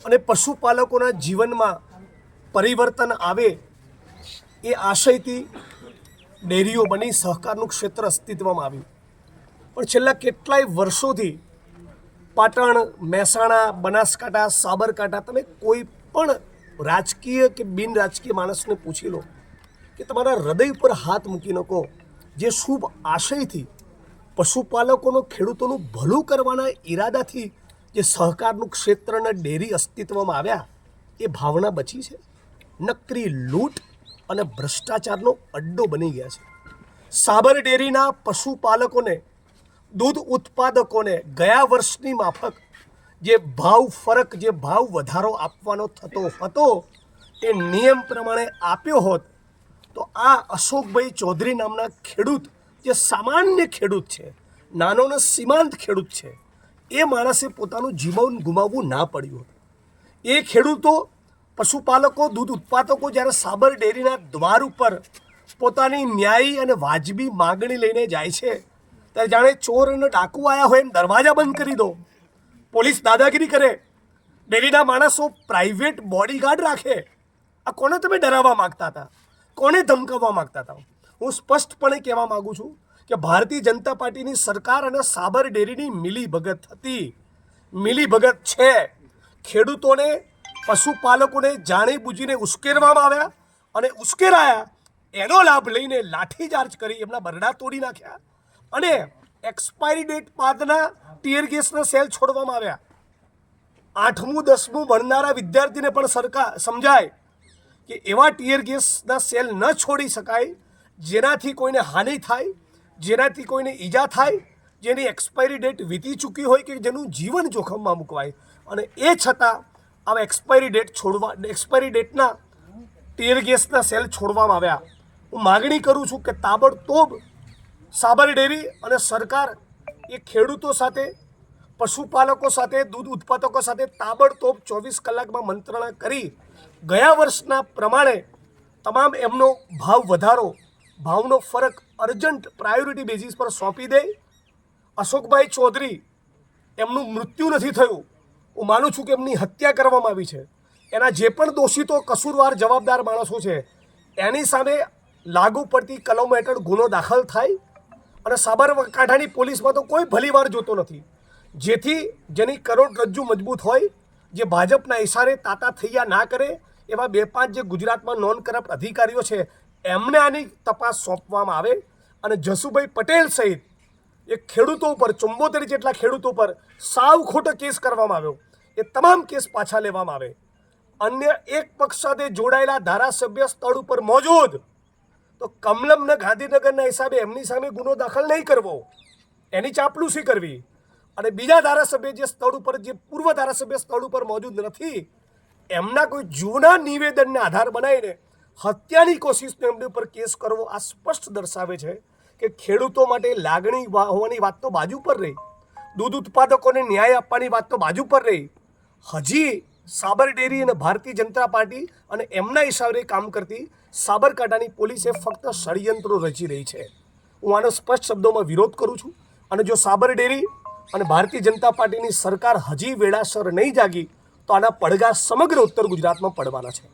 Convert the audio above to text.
અને પશુપાલકોના જીવનમાં પરિવર્તન આવે એ આશયથી ડેરીઓ બની, સહકારનું ક્ષેત્ર અસ્તિત્વમાં આવ્યું. પણ છેલ્લા કેટલાય વર્ષોથી પાટણ, મહેસાણા, બનાસકાંઠા, સાબરકાંઠા, તમે કોઈ પણ રાજકીય કે બિન રાજકીય માણસને પૂછી લો કે તમારા હૃદય પર હાથ મૂકીને કહો, જે શુભ આશયથી પશુપાલકોનો, ખેડૂતોનું ભલું કરવાના ઈરાદાથી જે સહકારનું ક્ષેત્ર અને ડેરી અસ્તિત્વમાં આવ્યા, એ ભાવના બચી છે. નકરી લૂંટ અને ભ્રષ્ટાચારનો અડ્ડો બની ગયા છે. સાબર ડેરીના પશુપાલકોને, દૂધ ઉત્પાદકોને ગયા વર્ષની માફક જે ભાવ ફરક, જે ભાવ વધારો આપવાનો થતો હતો એ નિયમ પ્રમાણે આપ્યો હોત તો આ અશોકભાઈ ચૌધરી નામના ખેડૂત, જે સામાન્ય ખેડૂત છે, નાનો ને સીમાંત ખેડૂત છે, એ માણસે પોતાનું જીવન ગુમાવવું ના પડ્યું. એ ખેડૂતો, પશુપાલકો, દૂધ ઉત્પાદકો જ્યારે સાબર ડેરીના દ્વાર ઉપર પોતાની ન્યાયી અને વાજબી માગણી લઈને જાય છે ત્યારે જાણે ચોર અને ડાકુ આવ્યા હોય એમ દરવાજા બંધ કરી દો, પોલીસ દાદાગીરી કરે, ડેરીના માણસો પ્રાઇવેટ બોડીગાર્ડ રાખે. આ કોને તમે ડરાવવા માગતા હતા? કોને ધમકાવવા માગતા હતા? હું સ્પષ્ટપણે કહેવા માગું છું કે ભારતીય જનતા પાર્ટીની સરકાર અને સાબર ડેરીની મિલીભગત હતી, મિલીભગત છે. ખેડૂતોને, પશુપાલકોને જાણી બૂજીને ઉશ્કેરવામાં આવ્યા અને ઉશ્કેરાયા, એનો લાભ લઈને લાઠીચાર્જ કરી એમના બરડા તોડી નાખ્યા અને એક્સપાયરી ડેટ બાદના ટીયર ગેસના સેલ છોડવામાં આવ્યા. 8મું 10મું ભણનારા વિદ્યાર્થીને પણ સરકાર સમજાય કે એવા ટીયર ગેસના સેલ ન છોડી શકાય જેનાથી કોઈને હાનિ થાય, જેનાથી કોઈને ઈજા થાય, જેની એક્સપાયરી ડેટ વીતી ચૂકી હોય કે જેનું જીવન જોખમમાં મૂકવાય. અને એ છતાં આવા એક્સપાયરી ડેટના ટીયર ગેસના સેલ છોડવામાં આવ્યા. હું માગણી કરું છું કે તાબડતોબ સાબર ડેરી અને સરકાર એ ખેડૂતો સાથે, પશુપાલકો સાથે, દૂધ ઉત્પાદકો સાથે તાબડતોબ 24 કલાકમાં મંત્રણા કરી ગયા વર્ષના પ્રમાણે તમામ એમનો ભાવ વધારો, ભાવનો ફરક અર્જન્ટ પ્રાયોરિટી બેઝિસ પર સોંપી દે. અશોકભાઈ ચૌધરી, એમનું મૃત્યુ નથી થયું, હું માનું છું કે એમની હત્યા કરવામાં આવી છે. એના જે પણ દોષિતો, કસૂરવાર, જવાબદાર માણસો છે એની સામે લાગુ પડતી કલમો હેઠળ ગુનો દાખલ થાય. અને સાબરકાંઠાની પોલીસમાં તો કોઈ ભલીવાર જોતો નથી, જેથી જેની કરોડરજ્જુ મજબૂત હોય, જે ભાજપના ઇશારે તાતા થૈયા ના કરે એવા 2-5 જે ગુજરાતમાં નોન કરપ્ટ અધિકારીઓ છે એમને આની તપાસ સોંપવામાં આવે અને જસુભાઈ પટેલ સહિત એ ખેડૂતો ઉપર, 74 જેટલા ખેડૂતો પર સાવ ખોટો કેસ કરવામાં આવ્યો, એ તમામ કેસ પાછા લેવામાં આવે. અન્ય એક પક્ષ સાથે જોડાયેલા ધારાસભ્ય સ્થળ ઉપર મોજૂદ તો કમલમને ગાંધીનગરના હિસાબે એમની સામે ગુનો દાખલ નહીં કરવો, એની ચાપલૂસી કરવી. અને બીજા ધારાસભ્ય જે સ્થળ ઉપર, જે પૂર્વ ધારાસભ્ય સ્થળ ઉપર મોજૂદ નથી, એમના કોઈ જૂના નિવેદનને આધાર બનાવીને હત્યાની કોશિશનો એમની ઉપર કેસ કરવો, આ સ્પષ્ટ દર્શાવે છે કે ખેડૂતો માટે લાગણી હોવાની વાત તો બાજુ પર રહી, દૂધ ઉત્પાદકોને ન્યાય આપવાની વાત તો બાજુ પર રહી, હજી સાબર ડેરી અને ભારતીય જનતા પાર્ટી અને એમના ઈશારે કામ કરતી સાબરકાંઠાની પોલીસે ફક્ત ષડયંત્રો રચી રહી છે. હું આનો સ્પષ્ટ શબ્દોમાં વિરોધ કરું છું. અને જો સાબર ડેરી અને ભારતીય જનતા પાર્ટીની સરકાર હજી વેળાસર નહીં જાગી તો આના પડઘા સમગ્ર ઉત્તર ગુજરાતમાં પડવાના છે.